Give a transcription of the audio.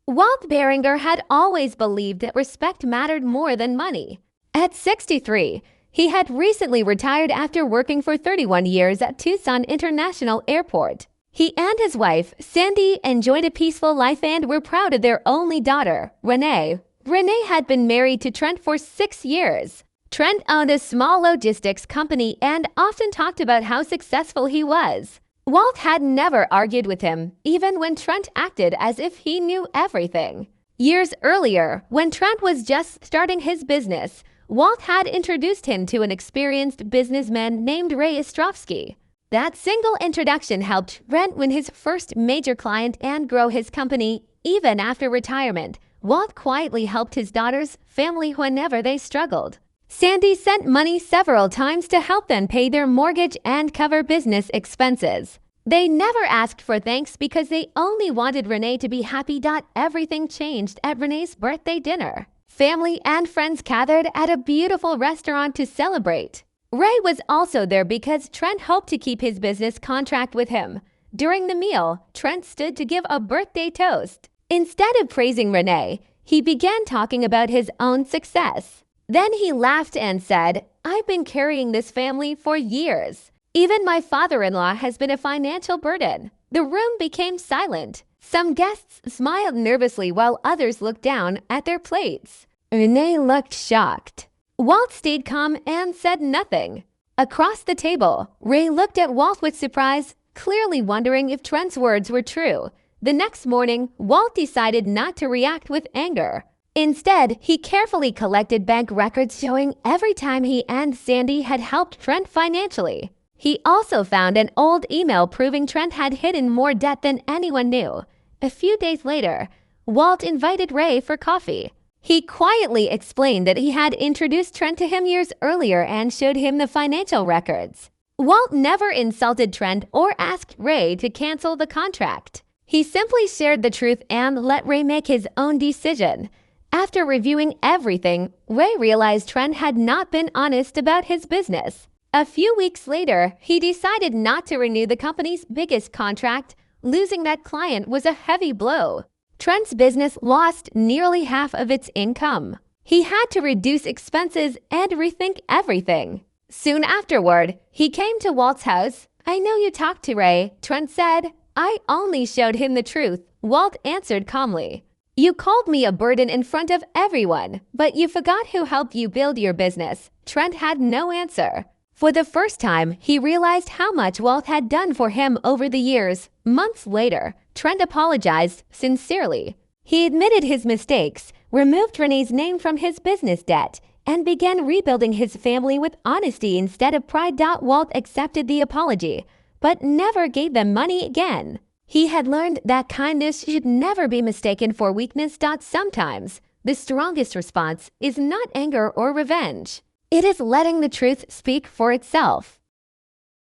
Walt Beringer had always believed that respect mattered more than money. At 63, he had recently retired after working for 31 years at Tucson International Airport. He and his wife, Sandy, enjoyed a peaceful life and were proud of their only daughter, Renee. Renee had been married to Trent for 6 years. Trent owned a small logistics company and often talked about how successful he was. Walt had never argued with him, even when Trent acted as if he knew everything. Years earlier, when Trent was just starting his business, Walt had introduced him to an experienced businessman named Ray Ostrovsky. That single introduction helped Trent win his first major client and grow his company. Even after retirement, Walt quietly helped his daughter's family whenever they struggled. Sandy sent money several times to help them pay their mortgage and cover business expenses. They never asked for thanks because they only wanted Renee to be happy. Everything changed at Renee's birthday dinner. Family and friends gathered at a beautiful restaurant to celebrate. Ray was also there because Trent hoped to keep his business contract with him. During the meal, Trent stood to give a birthday toast. Instead of praising Renee, he began talking about his own success. Then he laughed and said, "I've been carrying this family for years. Even my father-in-law has been a financial burden." The room became silent. Some guests smiled nervously while others looked down at their plates. Renee looked shocked. Walt stayed calm and said nothing. Across the table, Ray looked at Walt with surprise, clearly wondering if Trent's words were true. The next morning, Walt decided not to react with anger. Instead, he carefully collected bank records showing every time he and Sandy had helped Trent financially. He also found an old email proving Trent had hidden more debt than anyone knew. A few days later, Walt invited Ray for coffee. He quietly explained that he had introduced Trent to him years earlier and showed him the financial records. Walt never insulted Trent or asked Ray to cancel the contract. He simply shared the truth and let Ray make his own decision. After reviewing everything, Ray realized Trent had not been honest about his business. A few weeks later, he decided not to renew the company's biggest contract. Losing that client was a heavy blow. Trent's business lost nearly half of its income. He had to reduce expenses and rethink everything. Soon afterward, he came to Walt's house. "I know you talked to Ray," Trent said. "I only showed him the truth," Walt answered calmly. "You called me a burden in front of everyone, but you forgot who helped you build your business." Trent had no answer. For the first time, he realized how much Walt had done for him over the years. Months later, Trent apologized sincerely. He admitted his mistakes, removed Renee's name from his business debt, and began rebuilding his family with honesty instead of pride. Walt accepted the apology, but never gave them money again. He had learned that kindness should never be mistaken for weakness. Sometimes, the strongest response is not anger or revenge. It is letting the truth speak for itself.